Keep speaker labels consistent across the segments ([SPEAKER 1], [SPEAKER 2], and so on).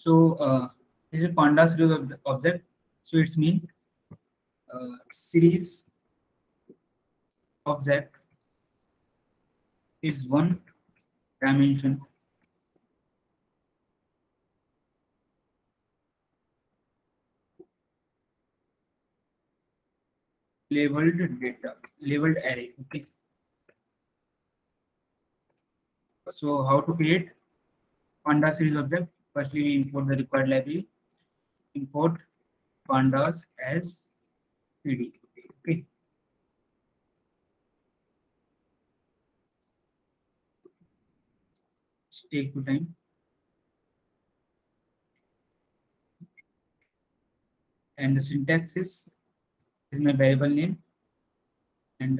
[SPEAKER 1] So this is Panda series of the object. So it's mean series object is one dimension labeled data, labeled array. Okay. So how to create Panda series object? Firstly, we import the required library. Import pandas as PD. Okay. Take two time. And the syntax is my variable name and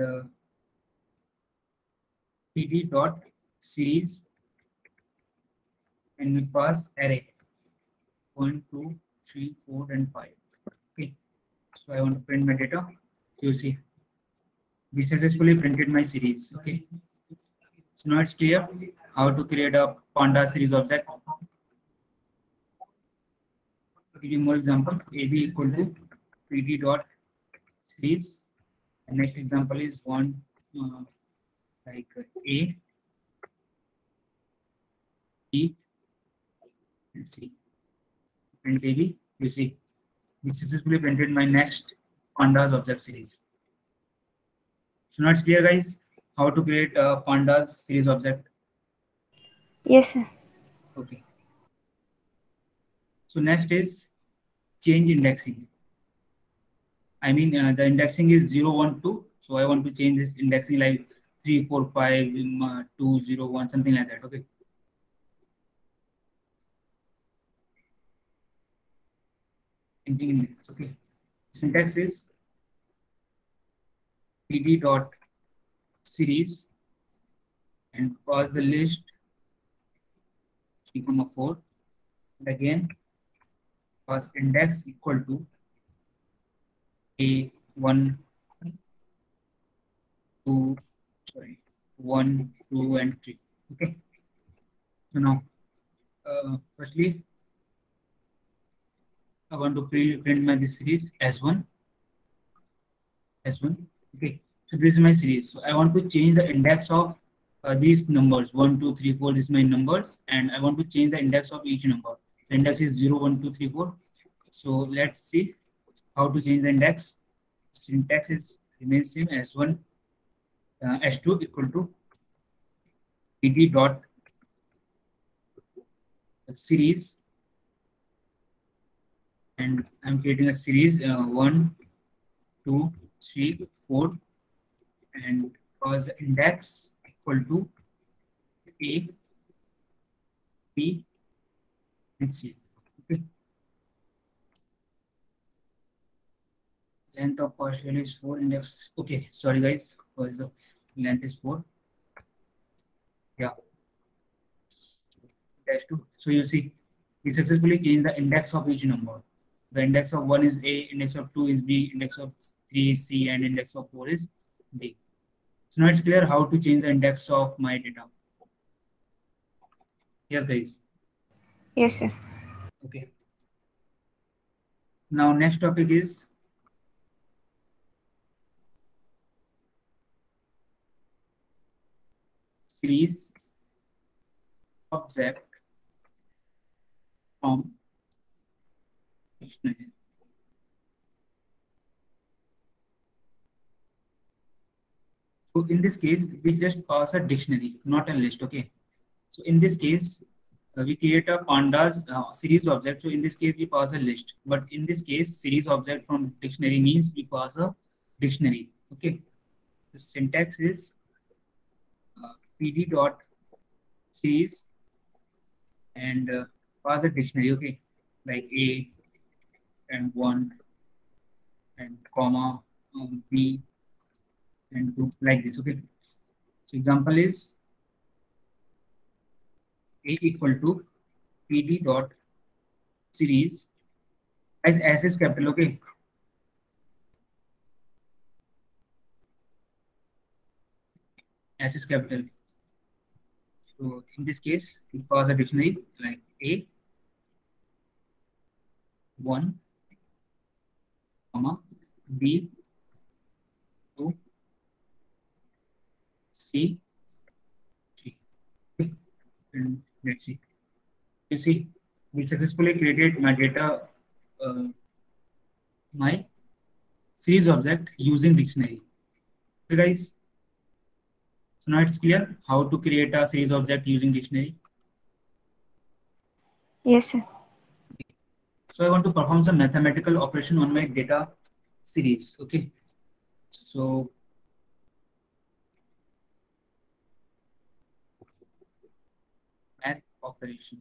[SPEAKER 1] PD dot series and we pass array 1, 2, 3, 4, and 5. Okay. So I want to print my data. You see, we successfully printed my series. Okay. So now it's clear how to create a Panda series object. To give you more example, AB equal to PD dot series. The next example is one like A, B, and C. Print AB. You see, we successfully printed my next Pandas object series. So now it's clear, guys, how to create a Pandas series object.
[SPEAKER 2] Yes, sir.
[SPEAKER 1] Okay. So next is change indexing. I mean, the indexing is 0, 1, 2. So I want to change this indexing like 3, 4, 5, 2, 0, 1, something like that. Okay. Changing index. Okay. Syntax is pd dot series and pass the list 3, 4. And again, pass index equal to A1, 2, sorry, 1, 2, and 3. Okay. So now, firstly, I want to print my this series S1. S1. Okay. So this is my series. So I want to change the index of these numbers 1, 2, 3, 4. This is my numbers, and I want to change the index of each number. The index is 0, 1, 2, 3, 4. So let's see how to change the index. Syntax is remains same S1, S2 equal to pd dot series, and I'm creating a series 1, 2, 3, 4, and cause the index equal to A, B, and C. Okay. Length of partial is 4, index. Okay, sorry guys, because the length is 4. Yeah. Dash 2. So you'll see we successfully change the index of each number. The index of 1 is A, index of 2 is B, index of 3 is C, and index of 4 is D. So now it's clear how to change the index of my data. Yes, guys.
[SPEAKER 2] Yes, sir.
[SPEAKER 1] Okay. Now next topic is series object from dictionary. So in this case, we just pass a dictionary, not a list. Okay. So in this case, we create a pandas series object. So in this case, we pass a list. But in this case, series object from dictionary means we pass a dictionary. Okay. The syntax is pd dot series and pass a dictionary. Okay. Like A and 1 and comma B and 2 like this. Okay. So example is A equal to pd dot series as S is capital. Okay. S is capital. So in this case, we pass a dictionary like A 1, comma, B, 2, C, 3. Okay. And let's see. You see, we successfully created my data, my series object using dictionary. Okay, guys. So now it's clear how to create a series object using dictionary.
[SPEAKER 2] Yes, sir.
[SPEAKER 1] So I want to perform some mathematical operation on my data series. Okay. So math operation.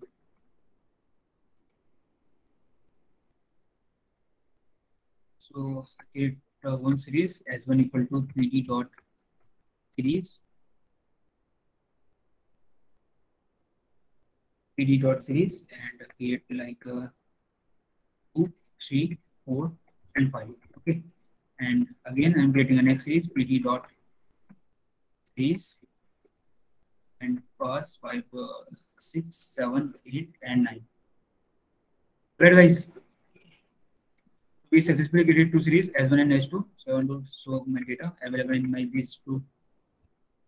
[SPEAKER 1] So create one series S1 equal to 3D dot series. 3D dot series and create like 2, 3, 4, and 5. Okay. And again, I'm creating a next series, PD dot series, and pass 5, 6, 7, 8, and 9. Right, guys. We successfully created two series S1 and S2. So I want to show my data available in my these two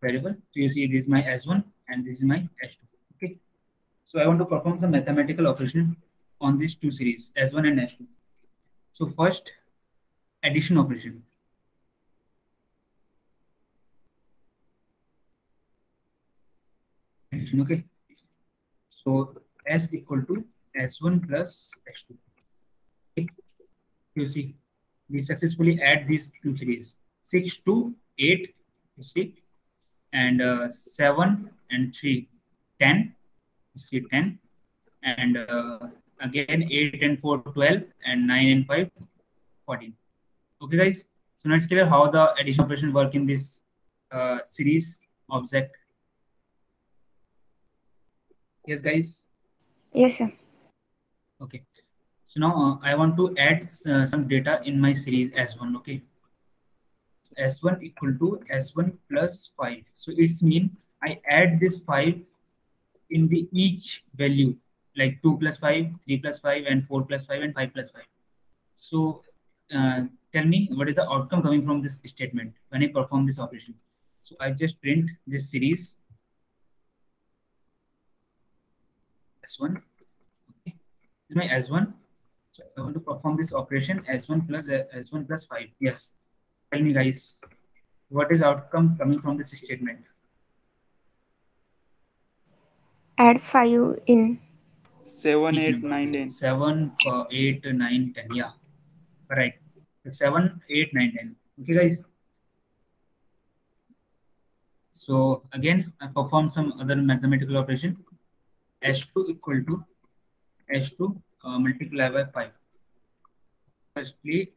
[SPEAKER 1] variable. So you see this is my S1 and this is my S2. Okay. So I want to perform some mathematical operation on these two series S1 and S2. So first, addition operation. Addition, okay. So S equal to S1 plus S2. Okay. You see, we successfully add these two series 6 to 8, you see, and 7 and 3, 10, you see 10, and again 8 and 4, 12, and 9 and 5, 14. Okay, guys. So now it's clear how the addition operation work in this series object. Yes, guys.
[SPEAKER 2] Yes, sir.
[SPEAKER 1] Okay. So now I want to add some data in my series S1. Okay. S1 equal to S1 plus 5. So it's mean I add this 5 in the each value, like 2 plus 5, 3 plus 5, and 4 plus 5, and 5 plus 5. So tell me what is the outcome coming from this statement when I perform this operation. So I just print this series S1. Okay. This is my S1. So I want to perform this operation S1 plus 5. Yes. Tell me, guys, what is outcome coming from this statement?
[SPEAKER 2] Add 5 in.
[SPEAKER 3] 7,
[SPEAKER 1] Each
[SPEAKER 3] 8,
[SPEAKER 1] number.
[SPEAKER 3] 9,
[SPEAKER 1] Okay.
[SPEAKER 3] 10.
[SPEAKER 1] 7, 8, 9, 10. Yeah, right. 7, 8, 9, 10. Okay, guys. So again, I perform some other mathematical operation. S2 equal to S2 multiplied by 5. Firstly,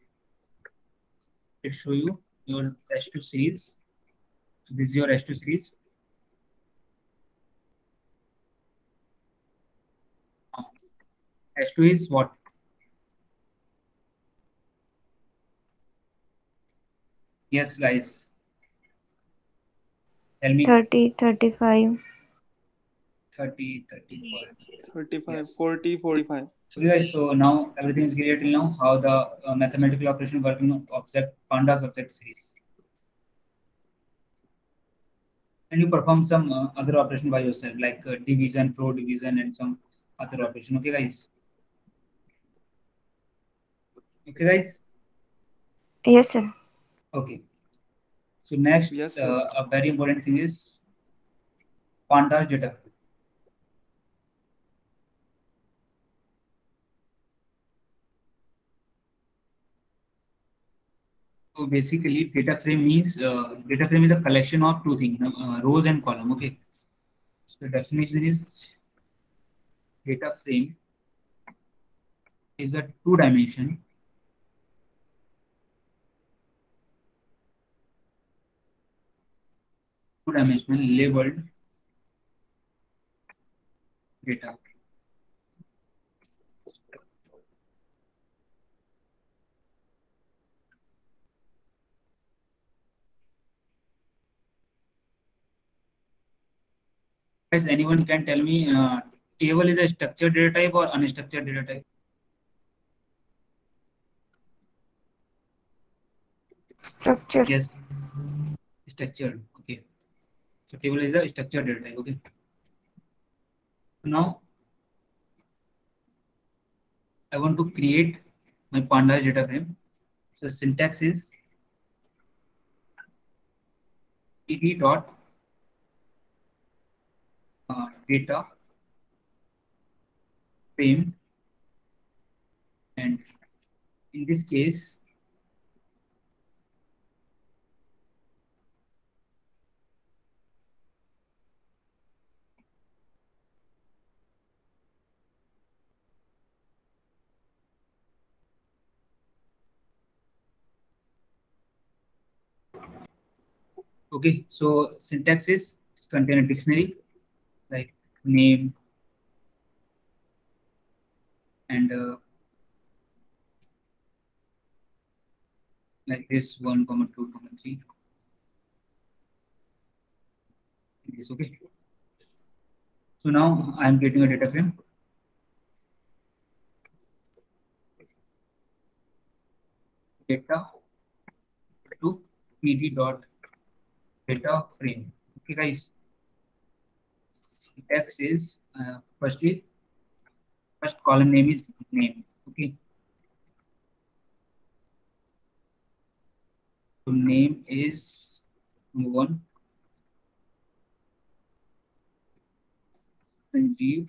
[SPEAKER 1] let's show you your S2 series. So this is your S2 series. S2 is what? Yes, guys. Tell me.
[SPEAKER 2] 30, 35.
[SPEAKER 1] 30, 35.
[SPEAKER 3] 35,
[SPEAKER 1] Yes.
[SPEAKER 3] 40, 45.
[SPEAKER 1] Okay, guys, so now everything is clear till now how the mathematical operation working on object pandas object series. And you perform some other operation by yourself, like division, flow division, and some other operation. Okay, guys. Okay, guys.
[SPEAKER 2] Yes, sir.
[SPEAKER 1] Okay. So next,
[SPEAKER 3] Yes, sir.
[SPEAKER 1] a very important thing is pandas data. So basically, data frame means data frame is a collection of two things, rows and column. Okay. So definition is data frame is a two-dimension labeled data. Guys, anyone can tell me table is a structured data type or unstructured data type?
[SPEAKER 2] Structure.
[SPEAKER 1] Yes, structured. Okay. So table is a structured data type. Okay. Now I want to create my pandas data frame. So syntax is ed dot data frame, and in this case okay, so syntax is contain a dictionary like name and like this 1, 2, 3. This okay. So now I am creating a data frame. Data to pd dot data frame. Okay, guys. Syntax is first column name is name. Okay. So name is number 1. Sanjeev.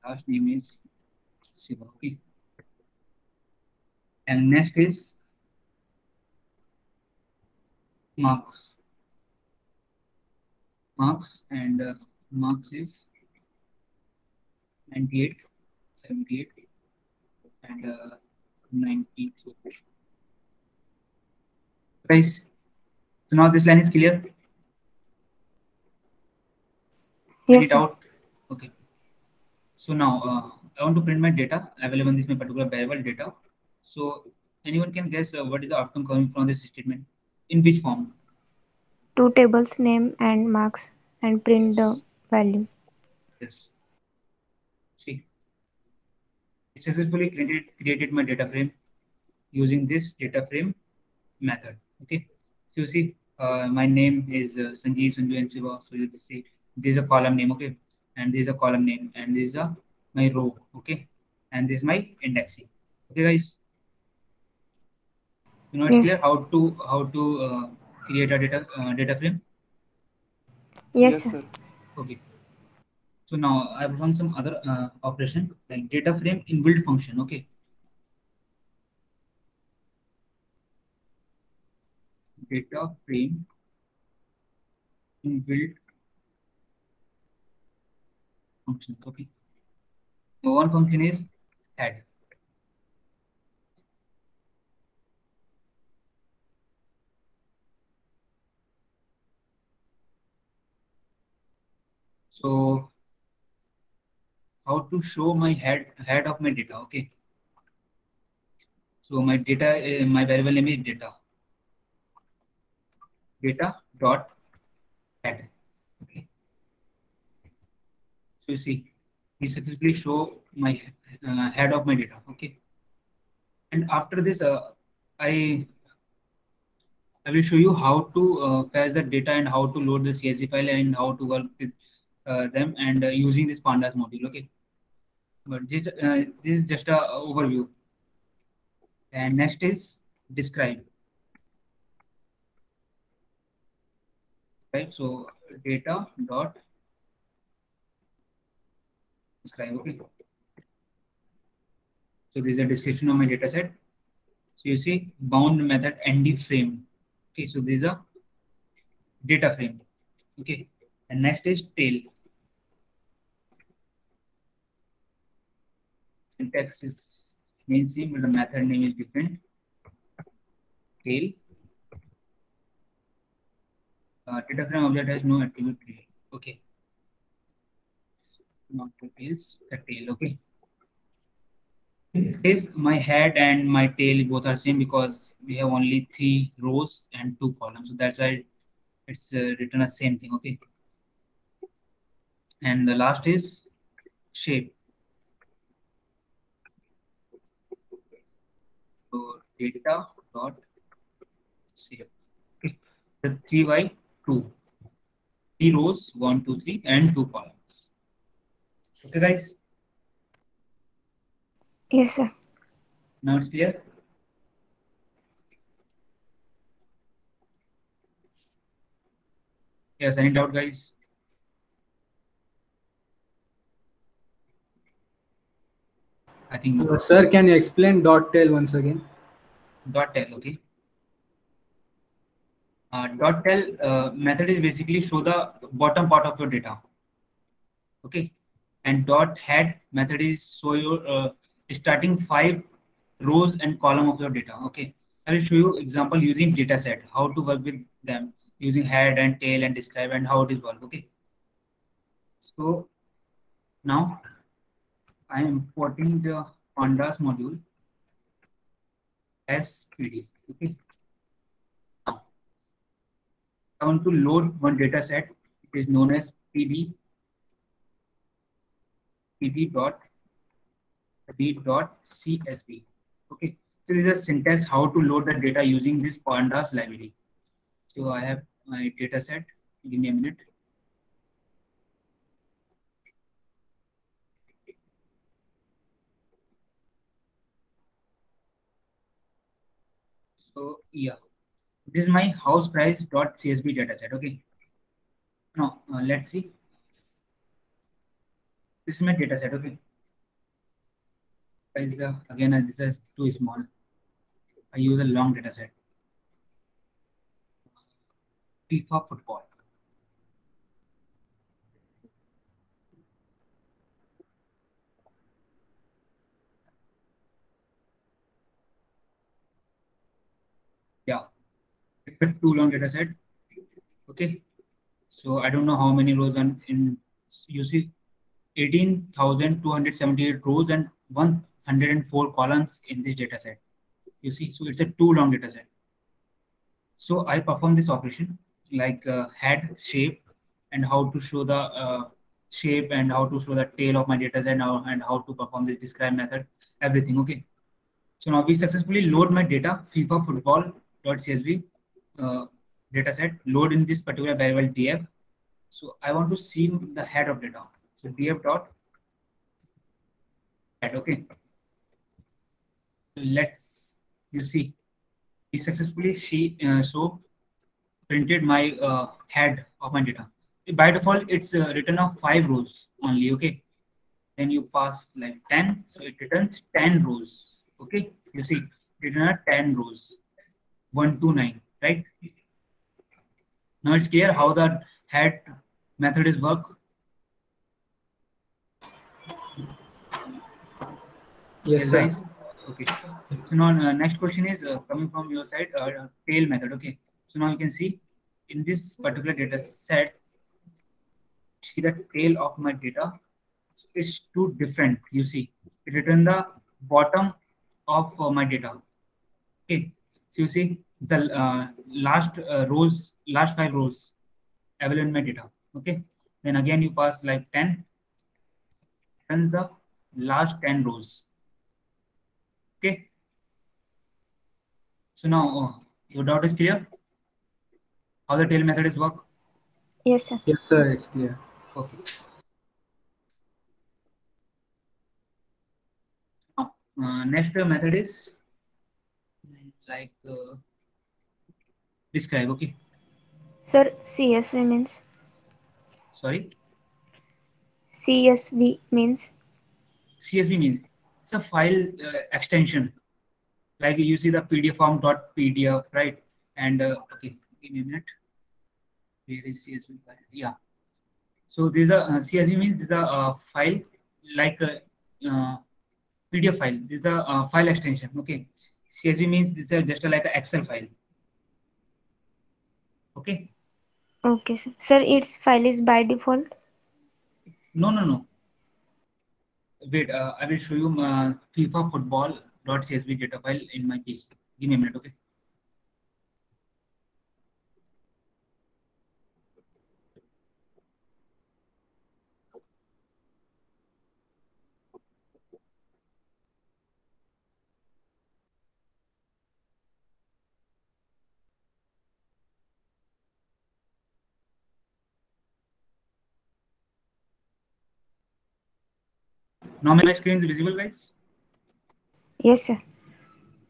[SPEAKER 1] Last name is Siva. Okay. And next is marks. And marks is 98, 78, and 92. Guys, so now this line is clear. Any
[SPEAKER 2] Yes, sir.
[SPEAKER 1] doubt? Okay. So now I want to print my data available in this my particular variable data. So anyone can guess what is the outcome coming from this statement? In which form?
[SPEAKER 2] Two tables, name and marks, and print the value.
[SPEAKER 1] Yes. See, it successfully created my data frame using this data frame method. Okay. So you see, my name is Sanjeev, Sanju, and Siva. So you see, this is a column name. Okay, and this is a column name, and this is my row. Okay, and this is my indexing. Okay, guys. You know it's
[SPEAKER 2] Yes.
[SPEAKER 1] clear how to create a data frame.
[SPEAKER 2] Yes,
[SPEAKER 3] Yes,
[SPEAKER 2] sir.
[SPEAKER 3] sir.
[SPEAKER 1] Okay. So now I have run some other operation like data frame inbuilt function. Okay. Data frame inbuilt function. Okay. So one function is head. So how to show my head of my data. Okay, so my data my variable name is data dot head. Okay, so you see we successfully show my head of my data. Okay, and after this i I will show you how to fetch the data and how to load the CSV file and how to work with them and using this pandas module. Okay, but this is just a overview. And next is describe. Right, so data dot describe. Okay, so this is a description of my data set. So you see bound method nd frame. Okay, so this is a data frame. Okay, and next is tail. Syntax is main same, but the method name is different. Tail. Data frame object has no attribute tail. Okay, not the tails, the tail. Okay, is my head and my tail both are same because we have only 3 rows and 2 columns, so that's why it's written as same thing. Okay, and the last is shape. So data dot save. Okay. The 3 by 2. 3 rows, 1, 2, 3, and 2 columns. Okay, guys.
[SPEAKER 2] Yes, sir.
[SPEAKER 1] Now it's clear. Yes, any doubt, guys? I think no.
[SPEAKER 4] Sir, can you explain dot tail once again?
[SPEAKER 1] Dot tell, okay. Dot tell method is basically show the bottom part of your data. Okay. And dot head method is show your starting 5 rows and column of your data. Okay. I will show you example using data set, how to work with them using head and tail and describe and how it is work. Okay. So now I am importing the pandas module as PD. Okay. I want to load one data set. It is known as pd dot read dot csv. Okay. So this is a syntax how to load the data using this pandas library. So I have my data set. Give me a minute. So yeah, this is my house price dot csv data set. Okay. Now let's see. This is my data set. Okay. Guys, again this is too small. I use a long data set. FIFA football. Yeah, it's a too long data set. Okay. So I don't know how many rows and in you see 18,278 rows and 104 columns in this data set. You see, so it's a too long data set. So I perform this operation like head shape and how to show the shape and how to show the tail of my data set now and how to perform this describe method, everything. Okay. So now we successfully load my data FIFA football.csv data set load in this particular variable df. So I want to see the head of data. So df dot head. Okay. Let's you see we successfully so printed my head of my data. By default, it's written of 5 rows only. Okay. Then you pass like 10, so it returns 10 rows. Okay. You see, return 10 rows, 1 to 9, right? Now it's clear how the head method is work.
[SPEAKER 4] Yes, sir.
[SPEAKER 1] Guys. Okay. So now next question is coming from your side, tail method. Okay. So now you can see in this particular data set, see the tail of my data. So it's too different. You see, it return the bottom of my data. Okay. So you see the last rows, last 5 rows available in my data. Okay. Then again you pass like 10, and the last 10 rows. Okay. So now your doubt is clear? How the tail method is work?
[SPEAKER 2] Yes, sir.
[SPEAKER 4] Yes, sir, it's clear.
[SPEAKER 1] Okay. Now, next method is like describe. Okay.
[SPEAKER 2] Sir, CSV means
[SPEAKER 1] Sorry.
[SPEAKER 2] CSV means
[SPEAKER 1] CSV means it's a file extension. Like you see the PDF form dot PDF, right? And okay, give me a minute. Where is CSV file? Yeah. So these are CSV means these are file like PDF file. This is a file extension. Okay. CSV means this is just like an Excel file. Okay.
[SPEAKER 2] okay, sir. Sir, its file is by default.
[SPEAKER 1] No. Wait, I will show you my FIFA football.csv data file in my PC. Give me a minute, okay? Now my screen is visible, guys.
[SPEAKER 2] Yes, sir.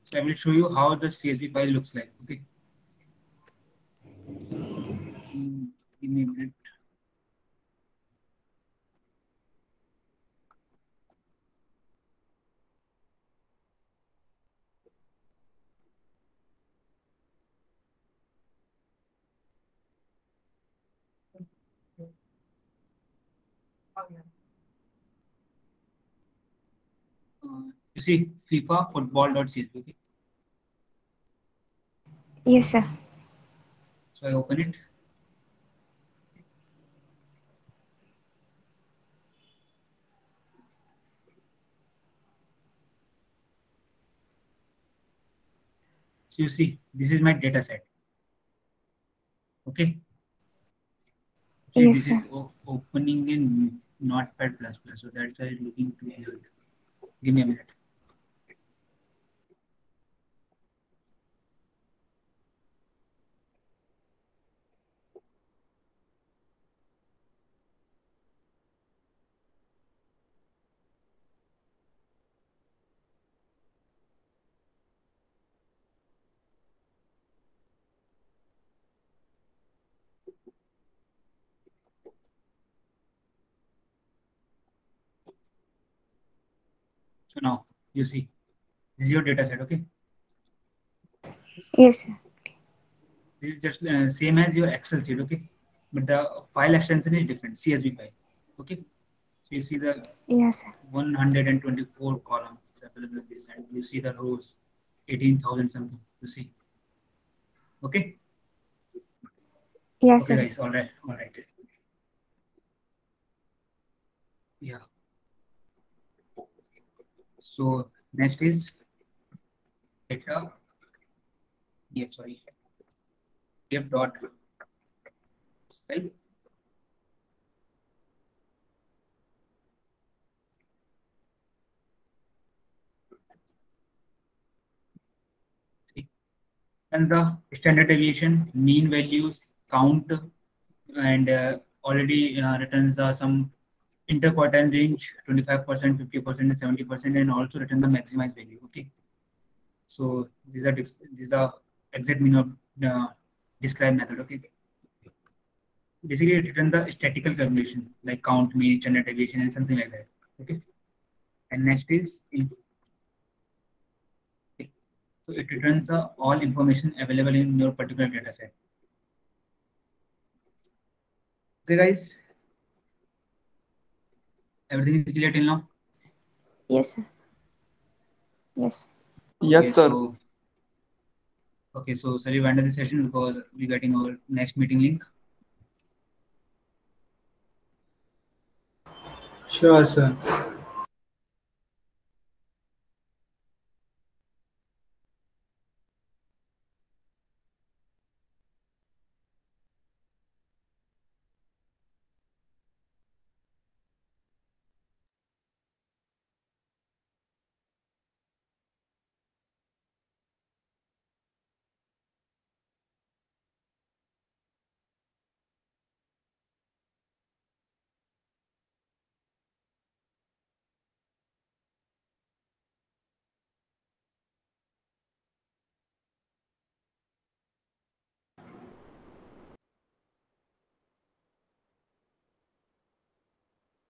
[SPEAKER 1] So I will show you how the CSV file looks like. Okay. Give me a minute. You see FIFA football.csv. Okay.
[SPEAKER 2] Yes, sir.
[SPEAKER 1] So I open it. So you see, this is my data set. Okay. See,
[SPEAKER 2] Yes,
[SPEAKER 1] this
[SPEAKER 2] sir.
[SPEAKER 1] is opening in Notepad++. So that's why it's looking too weird. Give me a minute. So now you see, this is your data set. Okay.
[SPEAKER 2] Yes, sir.
[SPEAKER 1] This is just same as your Excel sheet. Okay. But the file extension is different. CSV file. Okay. So you see the
[SPEAKER 2] Yes, sir.
[SPEAKER 1] 124 columns available in this, and you see the rows, 18,000 something. You see. Okay.
[SPEAKER 2] Yes,
[SPEAKER 1] Okay,
[SPEAKER 2] sir.
[SPEAKER 1] guys. All right. All right. Yeah. So next is data. Yeah, sorry. Def dot style. And the standard deviation, mean values, count, and already returns the some interquartile range, 25%, 50%, and 70%, and also return the maximized value. Okay. So these are exact mean of describe method. Okay. Basically, it returns the statistical calculation like count, mean, standard deviation, and something like that. Okay. And next is so it returns all information available in your particular data set. Okay, guys. Everything is clear till now?
[SPEAKER 2] Yes, sir. Yes.
[SPEAKER 3] Yes,
[SPEAKER 1] Okay,
[SPEAKER 3] sir.
[SPEAKER 1] So shall we end the session because we're getting our next meeting link?
[SPEAKER 4] Sure, sir.